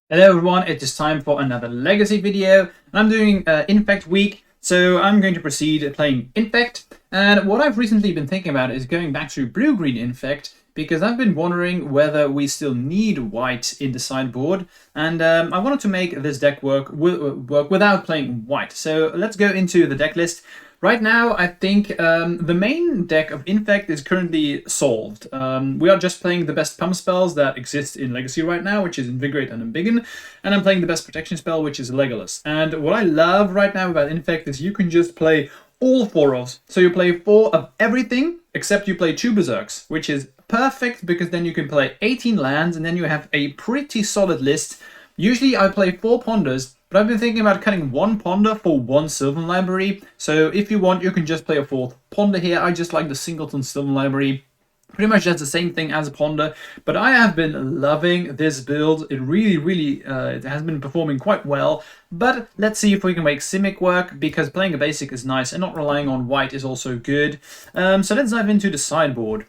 Hello everyone, it is time for another Legacy video, and I'm doing Infect week, so I'm going to proceed playing Infect. And what I've recently been thinking about is going back to Blue-Green Infect, because I've been wondering whether we still need white in the sideboard, and I wanted to make this deck work without playing white. So let's go into the deck list. Right now, I think the main deck of Infect is currently solved. We are just playing the best pump spells that exist in Legacy right now, which is Invigorate and Embiggen, and I'm playing the best protection spell, which is Legolas. And what I love right now about Infect is you can just play all four of. So you play 4 of everything, except you play 2 Berserks, which is perfect because then you can play 18 lands, and then you have a pretty solid list. Usually I play 4 Ponders, but I've been thinking about cutting 1 Ponder for 1 Sylvan Library. So if you want, you can just play a 4th Ponder here. I just like the Singleton Sylvan Library. Pretty much that's the same thing as a Ponder, but I have been loving this build. It really it has been performing quite well. But let's see if we can make Simic work, because playing a basic is nice and not relying on white is also good. So let's dive into the sideboard.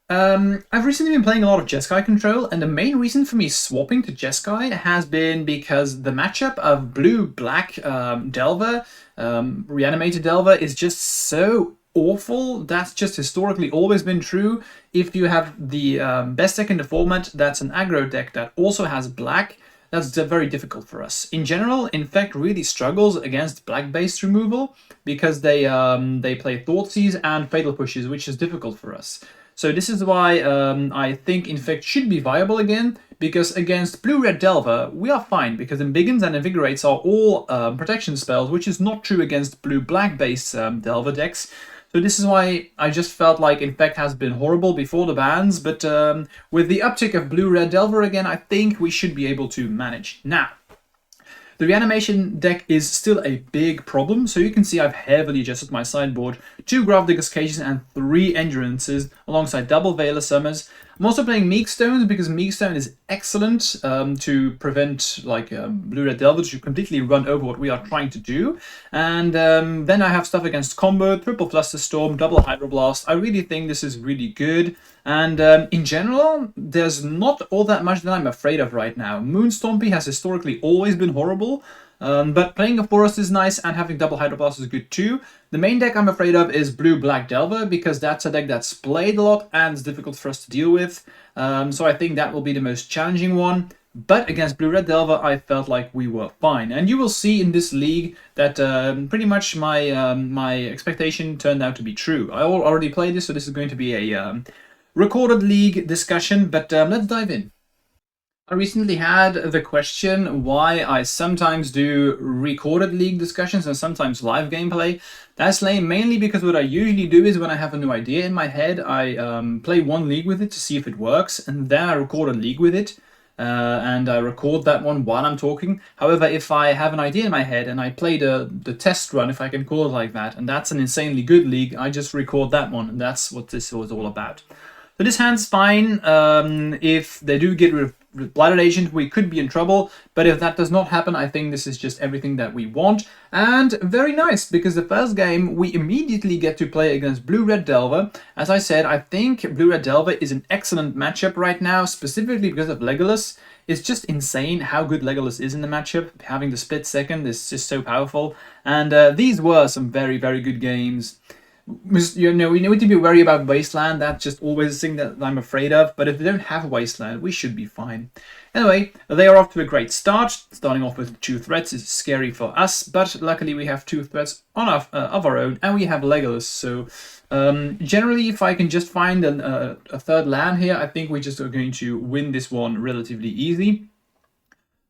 I've recently been playing a lot of Jeskai control, and the main reason for me swapping to Jeskai has been because the matchup of blue-black Delver, Reanimator Delver, is just so awful. That's just historically always been true. If you have the best deck in the format that's an aggro deck that also has black, that's very difficult for us. In general, Infect really struggles against black-based removal because they play Thoughtseize and Fatal Pushes, which is difficult for us. So this is why I think Infect should be viable again, because against Blue-Red Delver, we are fine, because Embiggens and Invigorates are all protection spells, which is not true against Blue-Black based Delver decks. So this is why I just felt like Infect has been horrible before the bans, but with the uptick of Blue-Red Delver again, I think we should be able to manage. Now, the reanimation deck is still a big problem, so you can see I've heavily adjusted my sideboard. 2 Grafdigger's Cages and 3 Endurances, alongside double Veiler Summers. I'm also playing Meekstones, because Meekstone is excellent to prevent Blue-Red Delver to completely run over what we are trying to do. And then I have stuff against Combo, Triple Flusterstorm, Double Hydroblast. I really think this is really good. And in general, there's not all that much that I'm afraid of right now. Moonstompy has historically always been horrible, but playing a Forest is nice, and having Double Hydroblast is good too. The main deck I'm afraid of is Blue-Black Delver, because that's a deck that's played a lot and is difficult for us to deal with. So I think that will be the most challenging one. But against Blue-Red Delver, I felt like we were fine. And you will see in this league that pretty much my expectation turned out to be true. I already played this, so this is going to be a recorded league discussion, but let's dive in. I recently had the question why I sometimes do recorded league discussions and sometimes live gameplay. That's mainly because what I usually do is when I have a new idea in my head, I play one league with it to see if it works, and then I record a league with it. And I record that one while I'm talking. However, if I have an idea in my head and I play the test run, if I can call it like that, and that's an insanely good league, I just record that one, and that's what this was all about. So this hand's fine. If they do get rid of Blighted Agent, we could be in trouble, but if that does not happen, I think this is just everything that we want. And very nice, because the first game we immediately get to play against Blue-Red Delver. As I said, I think Blue-Red Delver is an excellent matchup right now, specifically because of Legolas. It's just insane how good Legolas is in the matchup. Having the split second is just so powerful, and these were some very good games. You know, we need to be worried about Wasteland. That's just always a thing that I'm afraid of. But if they don't have Wasteland, we should be fine. Anyway, they are off to a great start. Starting off with 2 threats is scary for us, but luckily we have 2 threats on of our own, and we have Legolas. So generally, if I can just find a third land here, I think we just are going to win this one relatively easy.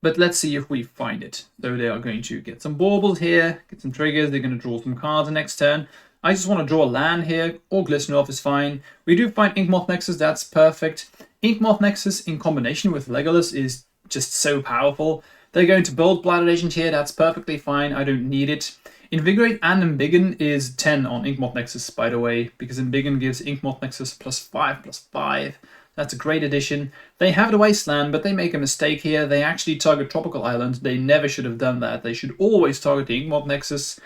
But let's see if we find it. So they are going to get some baubles here, get some triggers. They're going to draw some cards the next turn. I just want to draw a land here, or Glistener is fine. We do find Inkmoth Nexus, that's perfect. Inkmoth Nexus in combination with Legolas is just so powerful. They're going to bold Blighted Agent here, that's perfectly fine, I don't need it. Invigorate and Embiggen is 10 on Inkmoth Nexus, by the way, because Embiggen gives Inkmoth Nexus +5/+5. That's a great addition. They have the Wasteland, but they make a mistake here. They actually target Tropical Island. They never should have done that. They should always target the Inkmoth Nexus.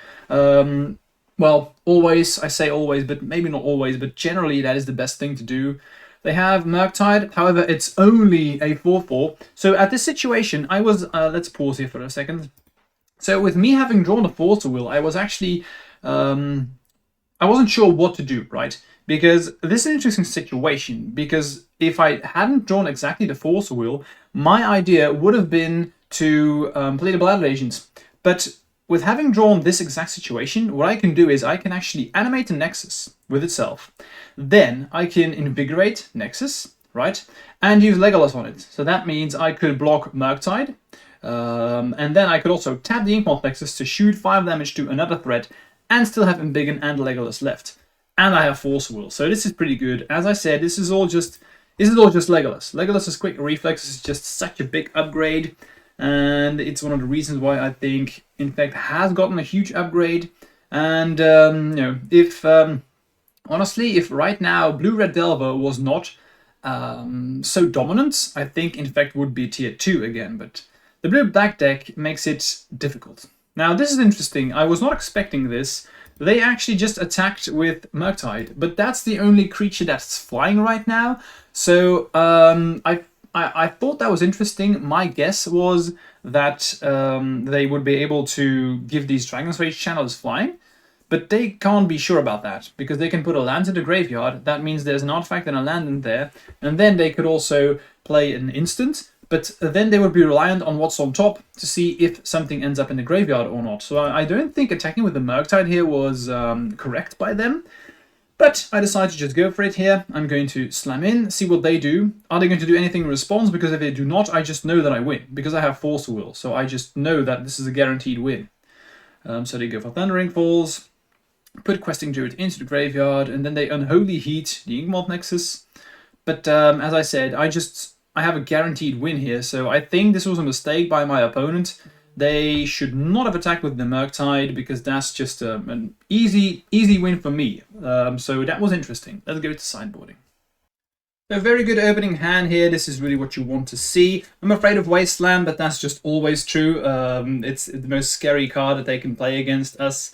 Well, always, I say always, but maybe not always, but generally that is the best thing to do. They have Murktide, however, it's only a 4/4. So at this situation, I was, let's pause here for a second. So with me having drawn a Force Will, I was actually, I wasn't sure what to do, right? Because this is an interesting situation, because if I hadn't drawn exactly the Force Will, my idea would have been to play the Blood Agents. But with having drawn this exact situation, what I can do is I can actually animate the Nexus with itself. Then I can invigorate Nexus, right? And use Legolas on it. So that means I could block Murktide. And then I could also tap the Inkmoth Nexus to shoot 5 damage to another threat and still have Embiggen and Legolas left. And I have Force Will. So this is pretty good. As I said, this is all just Legolas. Legolas's quick reflex is just such a big upgrade. And it's one of the reasons why I think Infect has gotten a huge upgrade. And, you know, if, honestly, if right now Blue-Red Delver was not so dominant, I think Infect would be tier 2 again. But the Blue-Black deck makes it difficult. Now, this is interesting. I was not expecting this. They actually just attacked with Murktide, but that's the only creature that's flying right now. So, I thought that was interesting. My guess was that they would be able to give these Dragon's Rage channels flying, but they can't be sure about that because they can put a land in the graveyard. That means there's an artifact and a land in there, and then they could also play an instant, but then they would be reliant on what's on top to see if something ends up in the graveyard or not. So I don't think attacking with the Murktide here was correct by them. But I decided to just go for it here. I'm going to slam in, see what they do. Are they going to do anything in response? Because if they do not, I just know that I win. Because I have Force Will, so I just know that this is a guaranteed win. So they go for Thundering Falls, put Questing Druid into the graveyard, and then they Unholy Heat the Inkmoth Nexus. But as I said, I have a guaranteed win here, so I think this was a mistake by my opponent. They should not have attacked with the Murktide because that's just an easy win for me. So that was interesting. Let's go to sideboarding. A very good opening hand here. This is really what you want to see. I'm afraid of Wasteland, but that's just always true. It's the most scary card that they can play against us.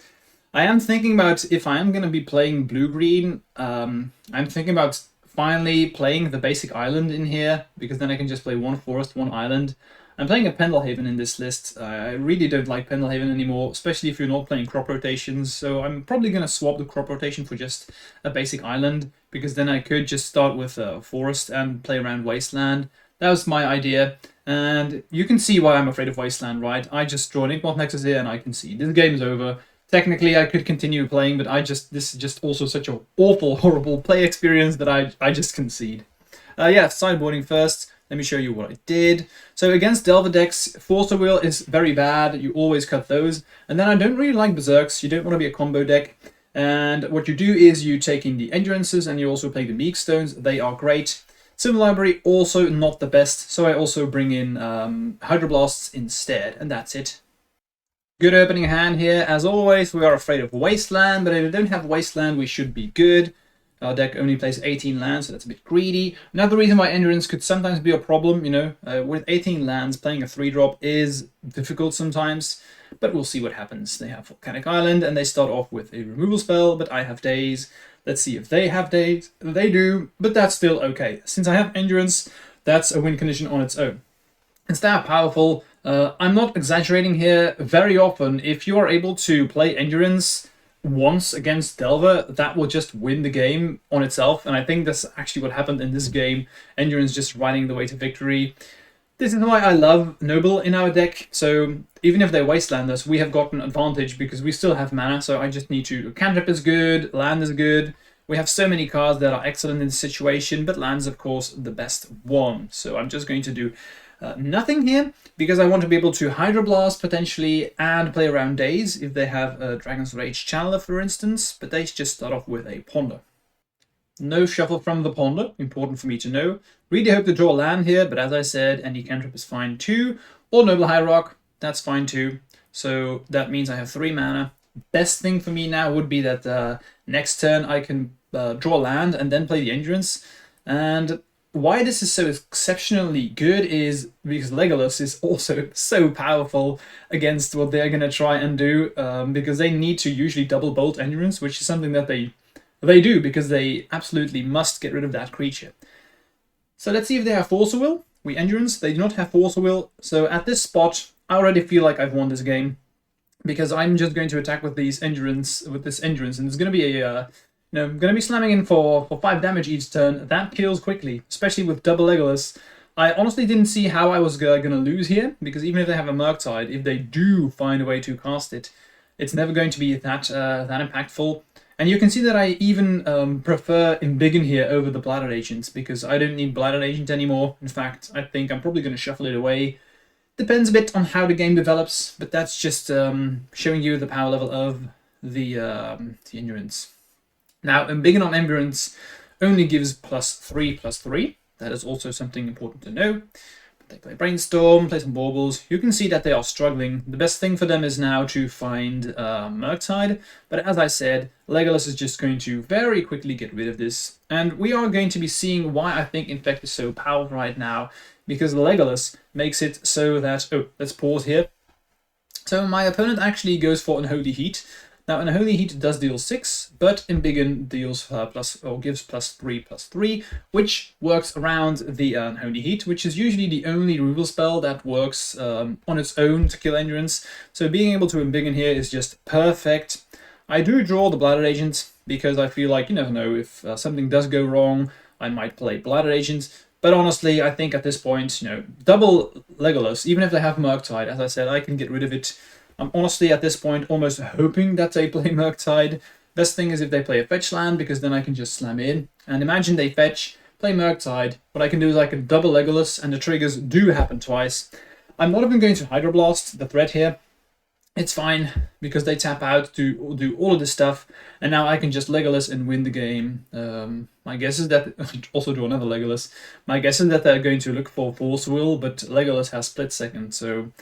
I am thinking about if I am going to be playing blue-green, I'm thinking about finally playing the basic island in here, because then I can just play one forest, one island. I'm playing a Pendelhaven in this list. I really don't like Pendelhaven anymore, especially if you're not playing crop rotations. So I'm probably going to swap the crop rotation for just a basic island, because then I could just start with a forest and play around Wasteland. That was my idea. And you can see why I'm afraid of Wasteland, right? I just draw an Inkmoth Nexus here and I can see this game is over. Technically, I could continue playing, but this is just also such an awful, horrible play experience that I just concede. Yeah, sideboarding first. Let me show you what I did. So against Delver decks, Force Will is very bad. You always cut those. And then I don't really like Berserks. You don't want to be a combo deck. And what you do is you take in the Endurances and you also play the Meek Stones. They are great. Civil Library, also not the best. So I also bring in Hydroblasts instead. And that's it. Good opening hand here. As always, we are afraid of Wasteland. But if we don't have Wasteland, we should be good. Our deck only plays 18 lands, so that's a bit greedy. Another reason why Endurance could sometimes be a problem, you know, with 18 lands, playing a 3-drop is difficult sometimes, but we'll see what happens. They have Volcanic Island, and they start off with a removal spell, but I have Daze. Let's see if they have Daze. They do, but that's still okay. Since I have Endurance, that's a win condition on its own. It's that powerful. I'm not exaggerating here. Very often, if you are able to play Endurance once against Delver, that will just win the game on itself, and I think that's actually what happened in this game. Endurance just riding the way to victory. This is why I love Noble in our deck, so even if they Wasteland us, we have gotten advantage because we still have mana, so I just need to... Cantrip is good, land is good, we have so many cards that are excellent in this situation, but land's of course the best one, so I'm just going to do nothing here, because I want to be able to Hydroblast potentially and play around Daze if they have a Dragon's Rage Channeler, for instance, but they just start off with a Ponder. No shuffle from the Ponder, important for me to know. Really hope to draw land here, but as I said, any cantrip is fine too, or Noble Hierarch, that's fine too. So that means I have 3 mana. Best thing for me now would be that next turn I can draw land and then play the Endurance, and why this is so exceptionally good is because Legolas is also so powerful against what they're going to try and do, because they need to usually double bolt Endurance, which is something that they do because they absolutely must get rid of that creature. So let's see if they have Force of Will. We Endurance. They do not have Force of Will. So at this spot, I already feel like I've won this game, because I'm just going to attack with this Endurance, and it's going to be a going to be slamming in for 5 damage each turn. That kills quickly, especially with double Legolas. I honestly didn't see how I was going to lose here, because even if they have a Murktide, if they do find a way to cast it, it's never going to be that impactful. And you can see that I even prefer Embiggen here over the Bladder Agents, because I don't need Bladder Agent anymore. In fact, I think I'm probably going to shuffle it away. Depends a bit on how the game develops, but that's just showing you the power level of the Endurance. Now, Embiggen on Endurance only gives +3/+3. That is also something important to know. But they play Brainstorm, play some Baubles. You can see that they are struggling. The best thing for them is now to find Murktide. But as I said, Legolas is just going to very quickly get rid of this. And we are going to be seeing why I think Infect is so powerful right now. Because Legolas makes it so that... Oh, let's pause here. So my opponent actually goes for Unholy Heat. Now, Unholy Heat does deal 6, but Embiggen deals gives +3/+3, which works around the Unholy Heat, which is usually the only removal spell that works on its own to kill Endurance. So being able to Embiggen here is just perfect. I do draw the Bladder Agent, because I feel like, you never know, if something does go wrong, I might play Bladder Agent. But honestly, I think at this point, double Legolas, even if they have Murktide, as I said, I can get rid of it. I'm honestly, at this point, almost hoping that they play Murktide. Best thing is if they play a fetch land, because then I can just slam in. And imagine they fetch, play Murktide. What I can do is I can double Legolas, and the triggers do happen twice. I'm not even going to Hydroblast the threat here. It's fine, because they tap out to do all of this stuff, and now I can just Legolas and win the game. My guess is that... also draw another Legolas. My guess is that they're going to look for Force Will, but Legolas has Split Second, so...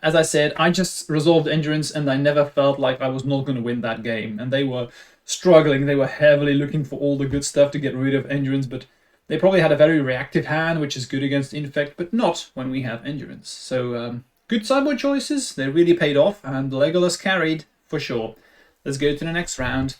As I said, I just resolved Endurance, and I never felt like I was not going to win that game. And they were struggling. They were heavily looking for all the good stuff to get rid of Endurance, but they probably had a very reactive hand, which is good against Infect, but not when we have Endurance. So, good sideboard choices. They really paid off, and Legolas carried, for sure. Let's go to the next round.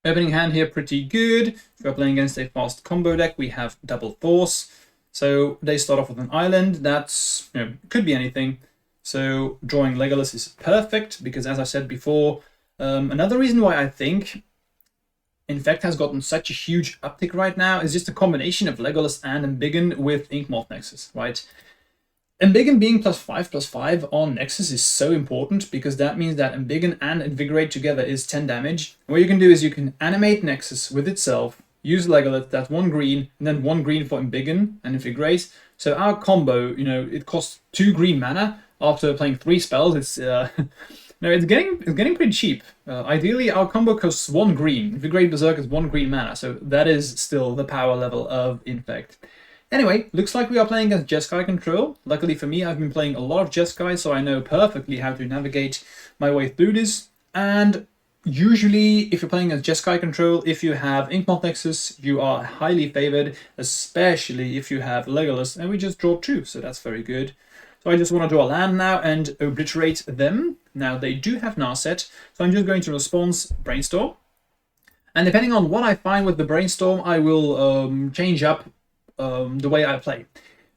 Opening hand here, pretty good. If we're playing against a fast combo deck, we have Double Force. So, they start off with an island. That's, could be anything. So drawing Legolas is perfect, because as I said before, another reason why I think Infect has gotten such a huge uptick right now is just a combination of Legolas and Embiggen with Inkmoth Nexus, right? Embiggen being +5/+5 on Nexus is so important, because that means that Embiggen and Invigorate together is 10 damage. And what you can do is you can animate Nexus with itself, use Legolas, that's 1 green, and then 1 green for Embiggen and Invigorate. So our combo, it costs 2 green mana. After playing 3 spells, it's it's getting pretty cheap. Ideally, our combo costs 1 green. Invigorate Berserk is 1 green mana, so that is still the power level of Infect. Anyway, looks like we are playing against Jeskai control. Luckily for me, I've been playing a lot of Jeskai, so I know perfectly how to navigate my way through this. And usually, if you're playing against Jeskai control, if you have Inkmoth Nexus, you are highly favored, especially if you have Legolas, and we just draw 2, so that's very good. So I just want to draw a land now and obliterate them. Now they do have Narset, so I'm just going to response Brainstorm. And depending on what I find with the Brainstorm, I will change up the way I play.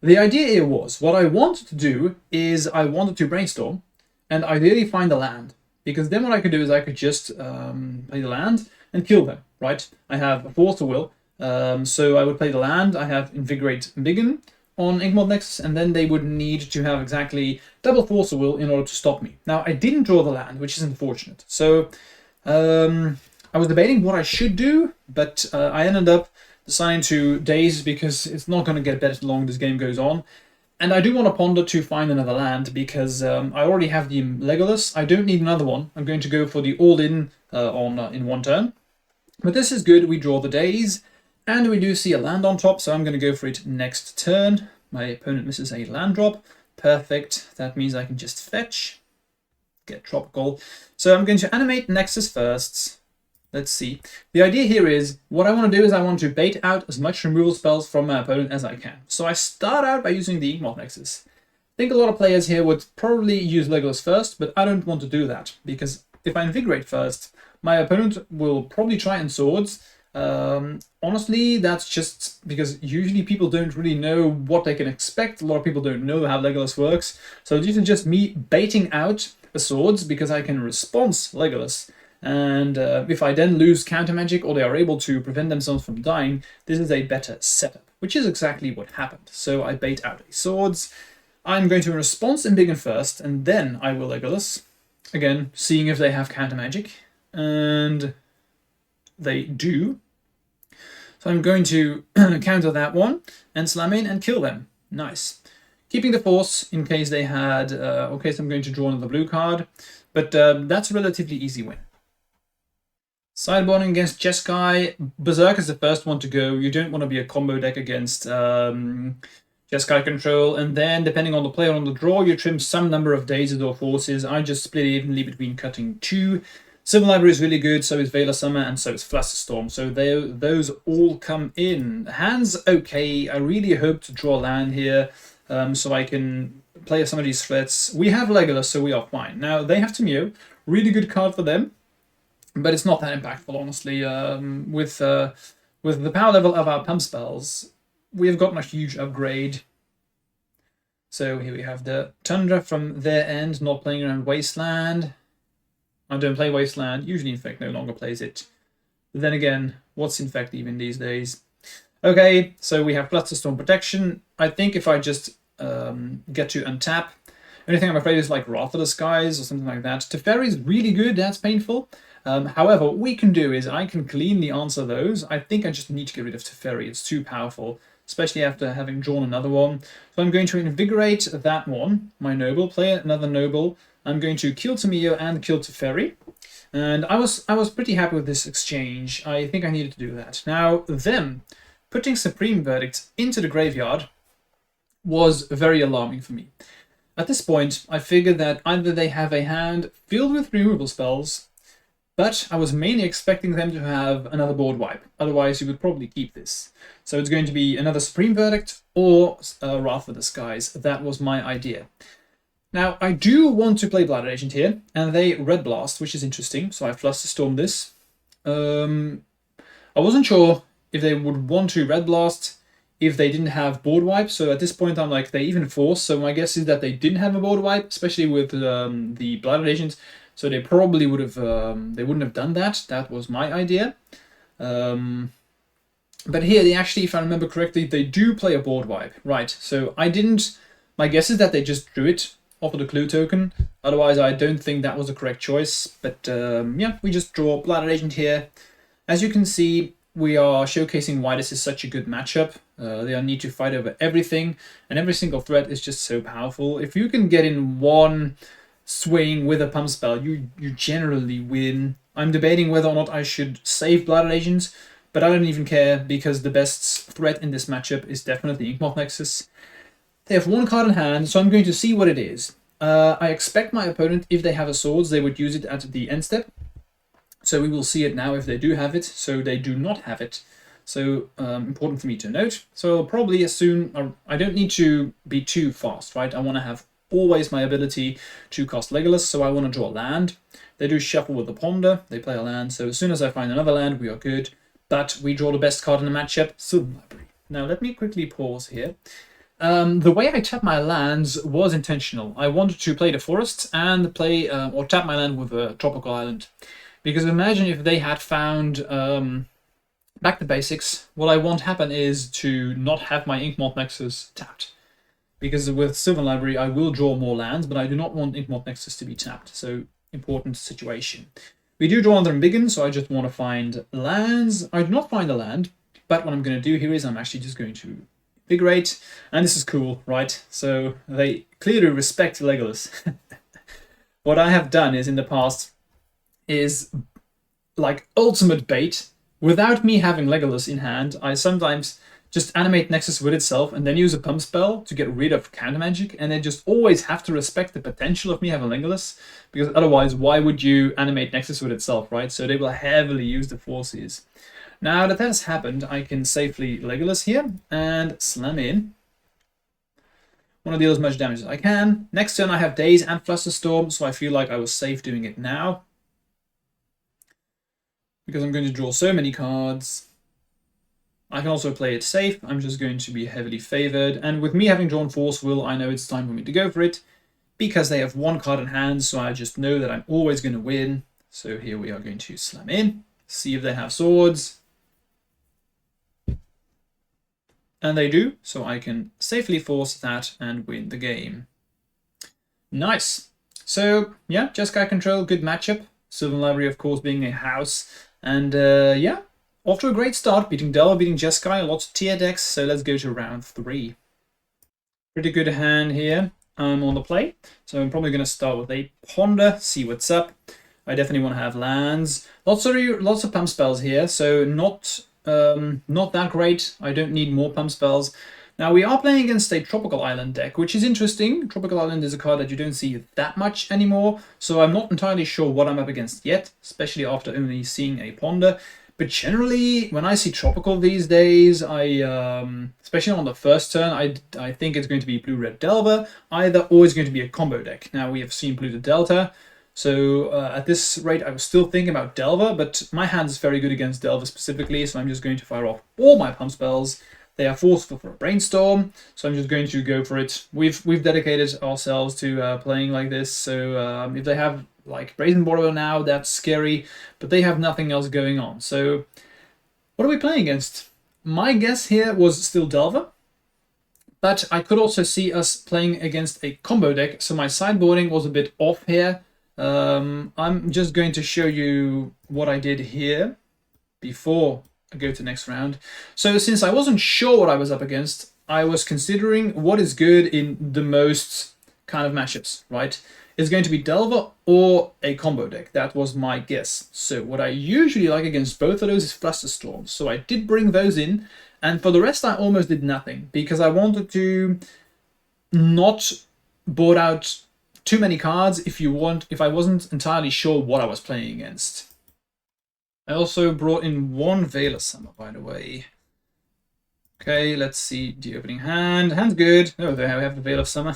The idea here was, what I wanted to do is I wanted to Brainstorm and ideally find a land. Because then what I could do is I could just play the land and kill them, right? I have a Force of Will, so I would play the land. I have Invigorate Embiggen on Inkmoth Nexus, and then they would need to have exactly double Force of Will in order to stop me. Now, I didn't draw the land, which is unfortunate. So, I was debating what I should do, but I ended up deciding to Daze, because it's not going to get better the longer this game goes on. And I do want to ponder to find another land, because I already have the Legolas. I don't need another one. I'm going to go for the all-in in 1 turn. But this is good. We draw the Daze. And we do see a land on top, so I'm going to go for it next turn. My opponent misses a land drop. Perfect. That means I can just fetch. Get Tropical. So I'm going to animate Nexus first. Let's see. The idea here is, what I want to do is I want to bait out as much removal spells from my opponent as I can. So I start out by using the Inkmoth Nexus. I think a lot of players here would probably use Legolas first, but I don't want to do that, because if I Invigorate first, my opponent will probably try and Swords. Honestly, that's just because usually people don't really know what they can expect. A lot of people don't know how Legolas works. So this is just me baiting out the swords because I can response Legolas. And if I then lose counter magic or they are able to prevent themselves from dying, this is a better setup, which is exactly what happened. So I bait out a swords. I'm going to response Embiggen first, and then I will Legolas. Again, seeing if they have counter magic. And they do. So I'm going to counter that one and slam in and kill them. Nice. Keeping the force in case they had... okay, so I'm going to draw another blue card. But that's a relatively easy win. Sideboarding against Jeskai. Berserk is the first one to go. You don't want to be a combo deck against Jeskai control. And then, depending on the player on the draw, you trim some number of dazes or forces. I just split it evenly between cutting 2. Civil Library is really good, so is Veil of Summer, and so is Flusterstorm. So those all come in. Hand's okay. I really hope to draw land here so I can play some of these threats. We have Legolas, so we are fine. Now, they have Tamio. Really good card for them. But it's not that impactful, honestly. With the power level of our pump spells, we have gotten a huge upgrade. So here we have the Tundra from their end, not playing around Wasteland. I don't play Wasteland. Usually Infect no longer plays it. But then again, what's Infect even these days? Okay, so we have Flusterstorm Protection. I think if I just get to untap, only thing I'm afraid is like Wrath of the Skies or something like that. Teferi is really good, that's painful. However, what we can do is I can cleanly answer those. I think I just need to get rid of Teferi. It's too powerful, especially after having drawn another one. So I'm going to invigorate that one, my noble, play another noble. I'm going to kill Tamio and kill Teferi. And I was pretty happy with this exchange. I think I needed to do that. Now, them putting Supreme Verdict into the graveyard was very alarming for me. At this point, I figured that either they have a hand filled with removal spells, but I was mainly expecting them to have another board wipe. Otherwise, you would probably keep this. So it's going to be another Supreme Verdict or Wrath of the Skies. That was my idea. Now, I do want to play Blood Agent here, and they Red Blast, which is interesting. So I Flusterstorm this. I wasn't sure if they would want to Red Blast if they didn't have board wipe. So at this point, I'm like, they even force. So my guess is that they didn't have a board wipe, especially with the Blood Agent. So they probably would have, they wouldn't have done that. That was my idea. But here, they actually, if I remember correctly, they do play a board wipe. Right, so I didn't, my guess is that they just drew it off of the clue token. Otherwise, I don't think that was the correct choice. But yeah, we just draw Blood Agent here. As you can see, we are showcasing why this is such a good matchup. They need to fight over everything, and every single threat is just so powerful. If you can get in one swing with a pump spell, you generally win. I'm debating whether or not I should save Blood Agent, but I don't even care because the best threat in this matchup is definitely Inkmoth Nexus. They have one card in hand, so I'm going to see what it is. I expect my opponent, if they have a swords, they would use it at the end step. So we will see it now if they do have it. So they do not have it. So important for me to note. So I'll probably assume I don't need to be too fast, right? I want to have always my ability to cast Legolas, so I want to draw land. They do shuffle with the Ponder. They play a land. So as soon as I find another land, we are good. But we draw the best card in the matchup, Sylvan Library. Now let me quickly pause here. The way I tap my lands was intentional. I wanted to play the forests and play or tap my land with a tropical island. Because imagine if they had found back to basics, what I want to happen is to not have my Inkmoth Nexus tapped. Because with Sylvan Library, I will draw more lands, but I do not want Inkmoth Nexus to be tapped. So, important situation. We do draw another Embiggen, so I just want to find lands. I do not find a land, but what I'm going to do here is I'm actually just going to invigorate, and this is cool, right? So, they clearly respect Legolas. What I have done is, in the past, is like ultimate bait. Without me having Legolas in hand, I sometimes just animate Nexus with itself and then use a pump spell to get rid of counter magic, and they just always have to respect the potential of me having Legolas, because otherwise why would you animate Nexus with itself, right? So they will heavily use the forces. Now that has happened, I can safely Legolas here and slam in. Want to deal as much damage as I can. Next turn I have Daze and Flusterstorm, so I feel like I was safe doing it now. because I'm going to draw so many cards. I can also play it safe. I'm just going to be heavily favored. And with me having drawn Force Will, I know it's time for me to go for it because they have one card in hand. So I just know that I'm always going to win. So here we are going to slam in, see if they have swords. And they do, so I can safely force that and win the game. Nice. So yeah, Jeskai control, good matchup. Sylvan Library, of course, being a house. And yeah, off to a great start, beating Delver, beating Jeskai, lots of tier decks. So let's go to round 3. Pretty good hand here. I'm on the play, so I'm probably going to start with a Ponder, see what's up. I definitely want to have lands. Lots of pump spells here, so not that great. I don't need more pump spells. Now we are playing against a Tropical Island deck, which is interesting. Tropical Island is a card that you don't see that much anymore, so I'm not entirely sure what I'm up against yet, especially after only seeing a Ponder. But generally, when I see Tropical these days, especially on the first turn, I think it's going to be Blue-Red Delver, either or it's going to be a combo deck. Now we have seen Blue to Delta, so at this rate I was still thinking about Delver, but my hand is very good against Delver specifically, so I'm just going to fire off all my pump spells. They are forceful for a Brainstorm, so I'm just going to go for it. We've dedicated ourselves to playing like this, so if they have like Brazen Borrower now, that's scary, but they have nothing else going on. So what are we playing against? My guess here was still Delver, but I could also see us playing against a combo deck, so my sideboarding was a bit off here. I'm just going to show you what I did here before I go to the next round. So since I wasn't sure what I was up against, I was considering what is good in the most kind of matchups, right? It's going to be Delver or a combo deck. That was my guess. So what I usually like against both of those is Flusterstorms. So I did bring those in, and for the rest I almost did nothing because I wanted to not board out too many cards if I wasn't entirely sure what I was playing against. I also brought in one Veil Summer, by the way. Okay, let's see the opening hand. Hand's good. Oh, there we have the Veil of Summer.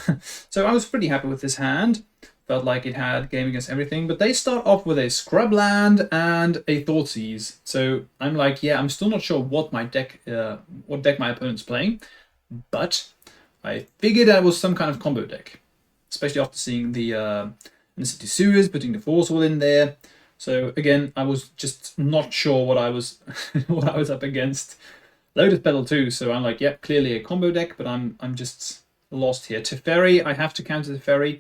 So I was pretty happy with this hand. Felt like it had game against everything, but they start off with a Scrub Land and a Thoughtseize. So I'm like, yeah, I'm still not sure what deck my opponent's playing, but I figured that was some kind of combo deck, especially after seeing the City Sewers, putting the Force Will in there. So again, I was just not sure what I was what I was up against. Lotus Petal too, so I'm like, yep, clearly a combo deck, but I'm just lost here. Teferi, I have to counter Teferi.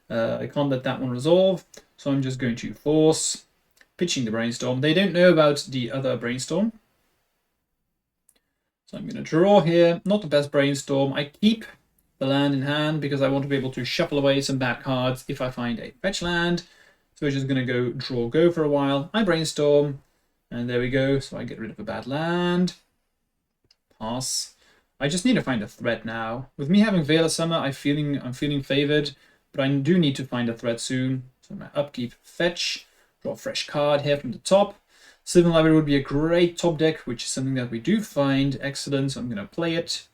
I can't let that one resolve, so I'm just going to force, pitching the Brainstorm. They don't know about the other Brainstorm. So I'm going to draw here, not the best Brainstorm. I keep the land in hand because I want to be able to shuffle away some bad cards if I find a fetch land. So we're just going to go for a while. I Brainstorm, and there we go. So I get rid of a bad land. Pass. I just need to find a threat now. With me having Veil of Summer, I'm feeling favored, but I do need to find a threat soon. So my upkeep, fetch, draw a fresh card here from the top. Sylvan Library would be a great top deck, which is something that we do find. Excellent, so I'm going to play it.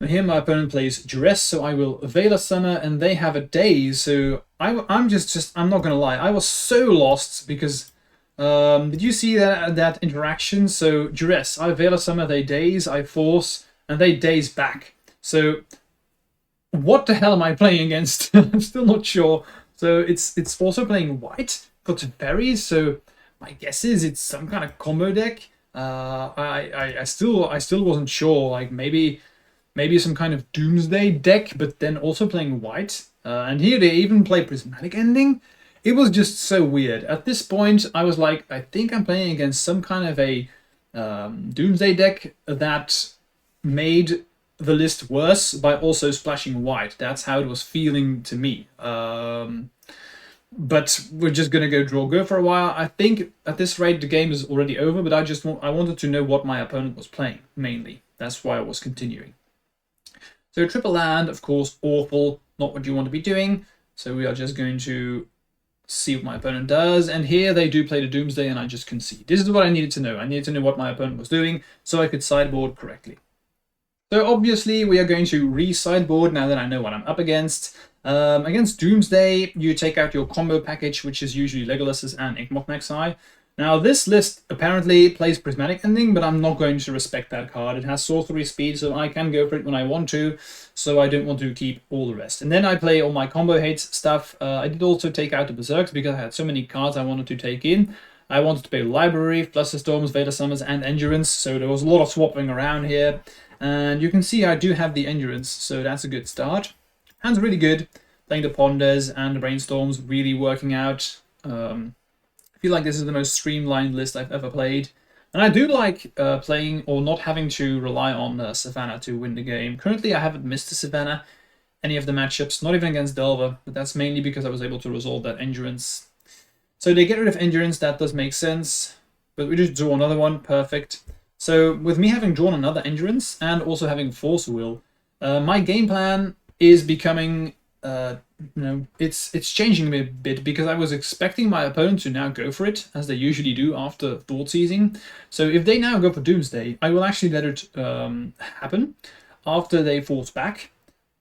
And here my opponent plays Duress, so I will Veil of Summer, and they have a Daze. So I'm not going to lie, I was so lost because did you see that interaction? So Duress, I Veil of Summer, they Daze, I Force, and they Daze back. So what the hell am I playing against? I'm still not sure. So it's also playing white for Teferi, so my guess is it's some kind of combo deck. I still wasn't sure. Like maybe some kind of Doomsday deck, but then also playing white. And here they even play Prismatic Ending. It was just so weird. At this point, I was like, I think I'm playing against some kind of a Doomsday deck that made the list worse by also splashing white. That's how it was feeling to me. But we're just gonna go for a while. I think at this rate the game is already over, but I wanted to know what my opponent was playing mainly. That's why I was continuing. So triple land, of course, awful, not what you want to be doing. So we are just going to see what my opponent does. And here they do play the Doomsday, and I just concede. This is what I needed to know. I needed to know what my opponent was doing so I could sideboard correctly. So obviously we are going to re-sideboard now that I know what I'm up against. Against Doomsday, you take out your combo package, which is usually Legolas's and Inkmoth Nexai. Now this list apparently plays Prismatic Ending, but I'm not going to respect that card. It has sorcery speed, so I can go for it when I want to, so I don't want to keep all the rest. And then I play all my combo hates stuff. I did also take out the Berserks because I had so many cards I wanted to take in. I wanted to play Library, Flusterstorms, Veil of Summers, and Endurance, so there was a lot of swapping around here. And you can see I do have the Endurance, so that's a good start. Hand's really good. Playing the Ponders and the Brainstorms really working out. I feel like this is the most streamlined list I've ever played. And I do like playing or not having to rely on Savannah to win the game. Currently, I haven't missed the Savannah, any of the matchups, not even against Delver, but that's mainly because I was able to resolve that Endurance. So they get rid of Endurance, that does make sense. But we just draw another one, perfect. So with me having drawn another Endurance and also having Force Will, my game plan is becoming... it's changing a bit because I was expecting my opponent to now go for it, as they usually do after Thought Seizing. So if they now go for Doomsday, I will actually let it happen after they force back,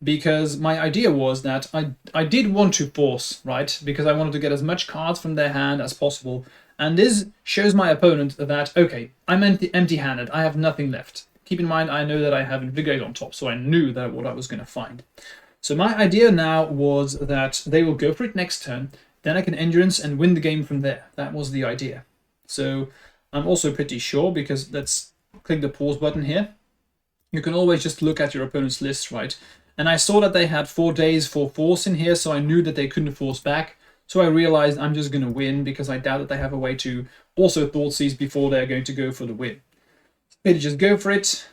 because my idea was that I did want to force, right? Because I wanted to get as much cards from their hand as possible. And this shows my opponent that, okay, I'm empty-handed, I have nothing left. Keep in mind, I know that I have Invigorate on top, so I knew that what I was going to find. So my idea now was that they will go for it next turn, then I can Endurance and win the game from there. That was the idea. So I'm also pretty sure, because let's click the pause button here. You can always just look at your opponent's list, right? And I saw that they had 4 days for force in here, so I knew that they couldn't force back. So I realized I'm just going to win, because I doubt that they have a way to also Thought Seize before they're going to go for the win. So they just go for it.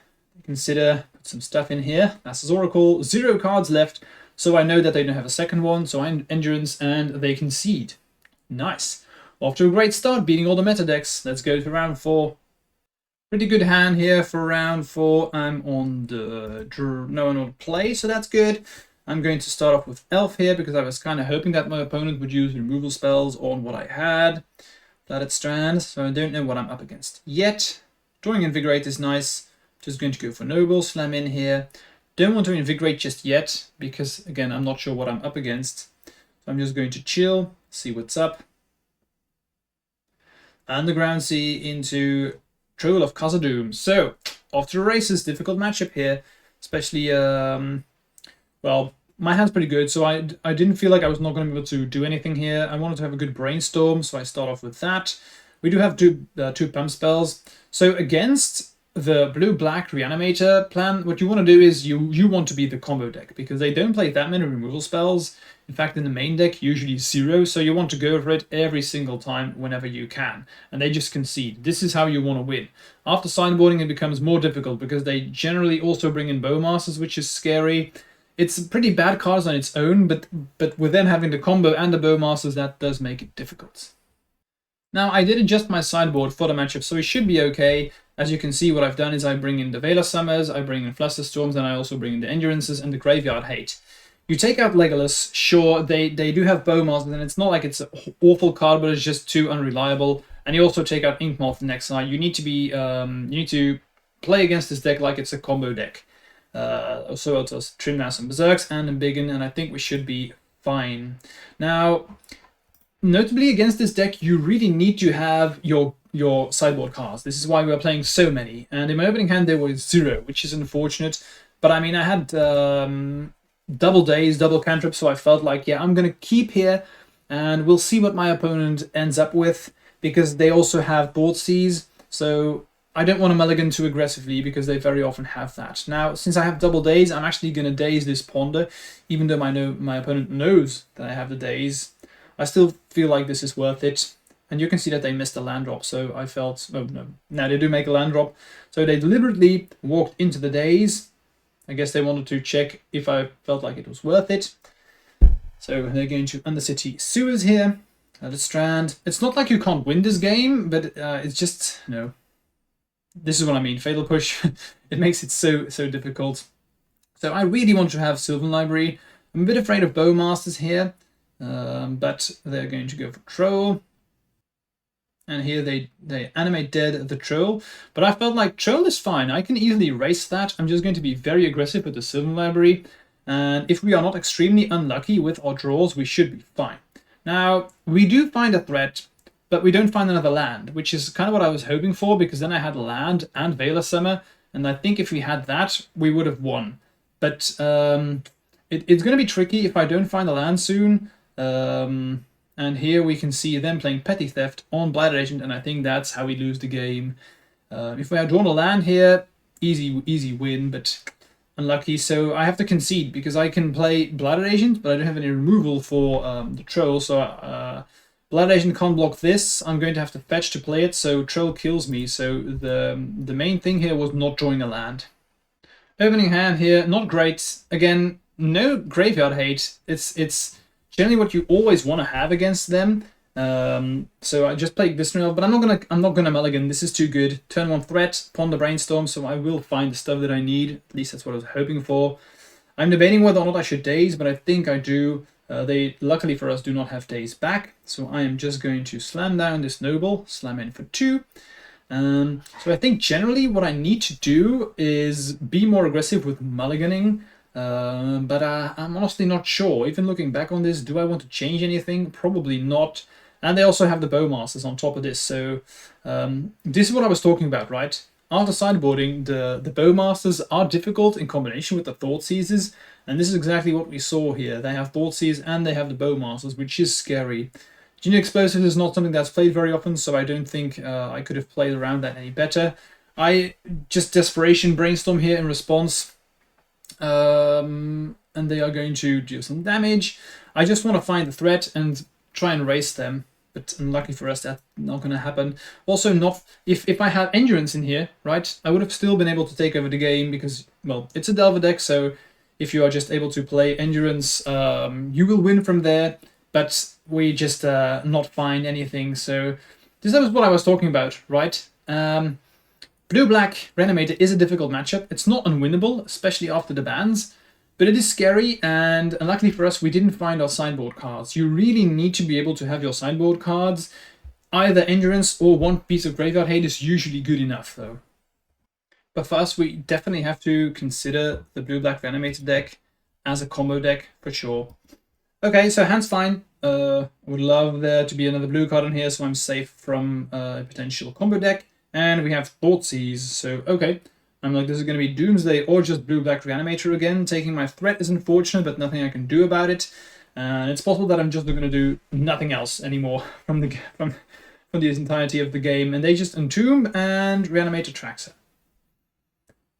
Consider, put some stuff in here. That's his Oracle, 0 cards left, so I know that they don't have a second one, so I'm Endurance and they concede. Nice. Off to a great start, beating all the meta decks. Let's go to round 4. Pretty good hand here for round 4. I'm on the play, so that's good. I'm going to start off with Elf here because I was kind of hoping that my opponent would use removal spells on what I had. Flooded Strand, so I don't know what I'm up against yet. Drawing Invigorate is nice. Just going to go for Noble, slam in here. Don't want to Invigorate just yet, because again, I'm not sure what I'm up against. So I'm just going to chill, see what's up. Underground Sea into Troll of Khazad-dûm. So, off to the races, difficult matchup here. Especially, well, my hand's pretty good, so I didn't feel like I was not going to be able to do anything here. I wanted to have a good Brainstorm, so I start off with that. We do have two pump spells. So against the blue-black Reanimator plan, what you want to do is you want to be the combo deck, because they don't play that many removal spells. In fact, in the main deck, usually 0, so you want to go for it every single time whenever you can. And they just concede. This is how you want to win. After sideboarding, it becomes more difficult, because they generally also bring in Bowmasters, which is scary. It's pretty bad cards on its own, but with them having the combo and the Bowmasters, that does make it difficult. Now, I did adjust my sideboard for the matchup, so it should be okay. As you can see, what I've done is I bring in the Veil of Summers, I bring in Flusterstorms, and I also bring in the Endurances and the Graveyard Hate. You take out Legolas, sure, they do have Bowmasters, and it's not like it's an awful card, but it's just too unreliable. And you also take out Inkmoth next side. You need to be, you need to play against this deck like it's a combo deck. So I'll just trim down some Berserks and a Biggin, and I think we should be fine. Now, notably against this deck, you really need to have your sideboard cards. This is why we are playing so many. And in my opening hand, there was 0, which is unfortunate. But I mean, I had double days, double cantrips, so I felt like, yeah, I'm going to keep here, and we'll see what my opponent ends up with, because they also have Thought Seize. So I don't want to mulligan too aggressively, because they very often have that. Now, since I have double days, I'm actually going to daze this Ponder, even though my opponent knows that I have the daze. I still feel like this is worth it. And you can see that they missed a land drop, so I felt... Oh, no. Now they do make a land drop. So they deliberately walked into the daze. I guess they wanted to check if I felt like it was worth it. So they're going to Undercity Sewers here. Another Strand. It's not like you can't win this game, but it's just... No. This is what I mean. Fatal Push. It makes it so difficult. So I really want to have Sylvan Library. I'm a bit afraid of Bowmasters here. But they're going to go for Troll. And here they animate dead the Troll. But I felt like Troll is fine. I can easily erase that. I'm just going to be very aggressive with the Sylvan Library. And if we are not extremely unlucky with our draws, we should be fine. Now, we do find a threat but we don't find another land, which is kind of what I was hoping for, because then I had land and Velar Summer, and I think if we had that, we would have won. But it's going to be tricky if I don't find a land soon. And here we can see them playing Petty Theft on Blighted Agent, and I think that's how we lose the game. If we had drawn a land here, easy win, but unlucky. So I have to concede, because I can play Blighted Agent, but I don't have any removal for the Troll, so Blighted Agent can't block this. I'm going to have to fetch to play it, so Troll kills me. So the main thing here was not drawing a land. Opening hand here, not great. Again, no graveyard hate. It's generally what you always want to have against them. So I just played Visceral, but I'm not gonna mulligan. This is too good. Turn 1 threat, Ponder Brainstorm, so I will find the stuff that I need. At least that's what I was hoping for. I'm debating whether or not I should daze, but I think I do. They, luckily for us, do not have daze back, so I am just going to slam down this Noble, slam in for 2. So I think generally what I need to do is be more aggressive with mulliganing, but I'm honestly not sure. Even looking back on this, do I want to change anything? Probably not. And they also have the Bowmasters on top of this, so this is what I was talking about, right? After sideboarding, the Bowmasters are difficult in combination with the Thoughtseizes, and this is exactly what we saw here. They have Thoughtseizes and they have the Bowmasters, which is scary. Genie Explosives is not something that's played very often, so I don't think I could have played around that any better. I just Desperation Brainstorm here in response, and they are going to do some damage. I just want to find the threat and try and race them, but unlucky for us, that's not going to happen. Also, not if I had Endurance in here, right, I would have still been able to take over the game, because, well, it's a Delver deck, so if you are just able to play Endurance, you will win from there. But we just not find anything. So this was what I was talking about, right? Blue-Black Reanimator is a difficult matchup. It's not unwinnable, especially after the bans, but it is scary, and unluckily for us, we didn't find our sideboard cards. You really need to be able to have your sideboard cards. Either Endurance or one piece of Graveyard Hate is usually good enough, though. But for us, we definitely have to consider the Blue-Black Reanimator deck as a combo deck, for sure. Okay, so hand's fine. Would love there to be another blue card in here, so I'm safe from a potential combo deck. And we have Thoughtseize, so okay. I'm like, this is going to be Doomsday or just Blue-Black Reanimator again. Taking my threat is unfortunate, but nothing I can do about it. And it's possible that I'm just not going to do nothing else anymore from the entirety of the game. And they just Entomb and Reanimator Traxxer.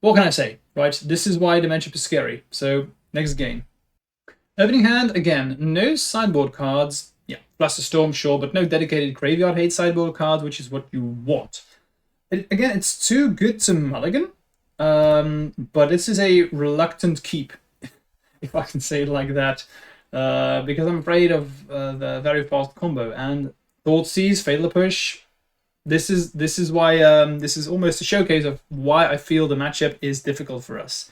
What can I say, right? This is why the matchup is scary. So, next game. Opening hand, again, no sideboard cards. Yeah, Flusterstorm, sure, but no dedicated Graveyard Hate sideboard cards, which is what you want. Again, it's too good to mulligan, but this is a reluctant keep, if I can say it like that, because I'm afraid of the very fast combo. And Thoughtseize, Fatal Push, this is why this is almost a showcase of why I feel the matchup is difficult for us.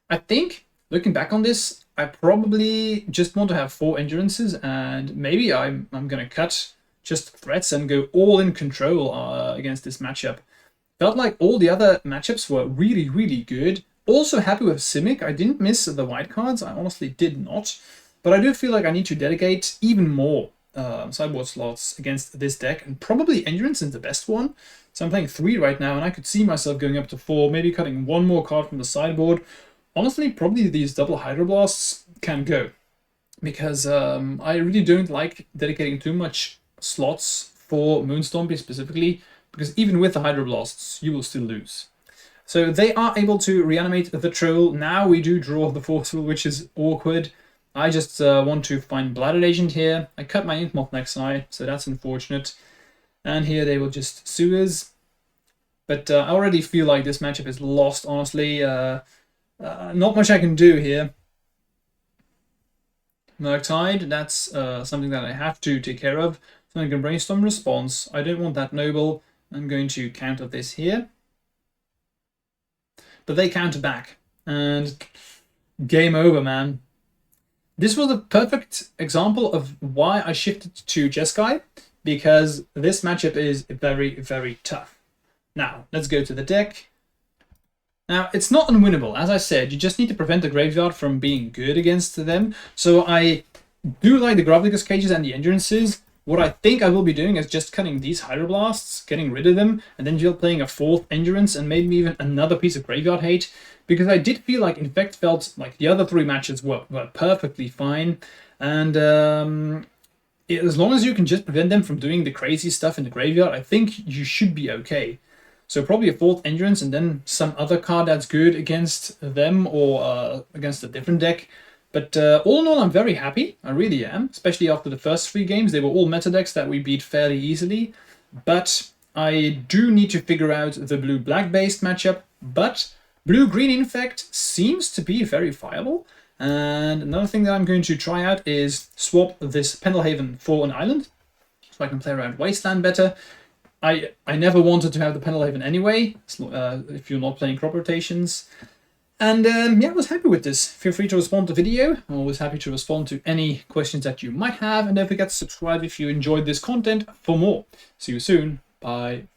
I think, looking back on this, I probably just want to have 4 Endurances, and maybe I'm going to cut just threats and go all in control against this matchup. Felt like all the other matchups were really, really good. Also happy with Simic. I didn't miss the white cards. I honestly did not. But I do feel like I need to dedicate even more sideboard slots against this deck, and probably Endurance is the best one. So I'm playing 3 right now, and I could see myself going up to 4, maybe cutting 1 more card from the sideboard. Honestly, probably these double Hydroblasts can go, because I really don't like dedicating too much slots for Moonstompy specifically, because even with the Hydroblasts, you will still lose. So they are able to reanimate the Troll. Now we do draw the Forceful, which is awkward. I just want to find Blighted Agent here. I cut my Inkmoth next eye, so that's unfortunate. And here they will just Sewers. But I already feel like this matchup is lost, honestly. Not much I can do here. Murktide, that's something that I have to take care of. So I'm going to Brainstorm Response. I don't want that Noble. I'm going to counter this here. But they counter back. And game over, man. This was a perfect example of why I shifted to Jeskai, because this matchup is very, very tough. Now, let's go to the deck. Now, it's not unwinnable. As I said, you just need to prevent the graveyard from being good against them. So I do like the Gravitas Cages and the Endurances. what I think I will be doing is just cutting these Hydroblasts, getting rid of them, and then just playing a 4th Endurance and maybe even another piece of Graveyard Hate, because I did feel like Infect felt like the other 3 matches were perfectly fine, and as long as you can just prevent them from doing the crazy stuff in the graveyard, I think you should be okay. So probably a 4th Endurance and then some other card that's good against them or against a different deck. But all in all, I'm very happy. I really am, especially after the first 3 games. They were all meta decks that we beat fairly easily. But I do need to figure out the blue-black based matchup. But blue-green Infect seems to be very viable. And another thing that I'm going to try out is swap this Pendelhaven for an island, so I can play around Wasteland better. I never wanted to have the Pendelhaven anyway, if you're not playing crop rotations. And yeah, I was happy with this. Feel free to respond to the video. I'm always happy to respond to any questions that you might have. And don't forget to subscribe if you enjoyed this content for more. See you soon. Bye.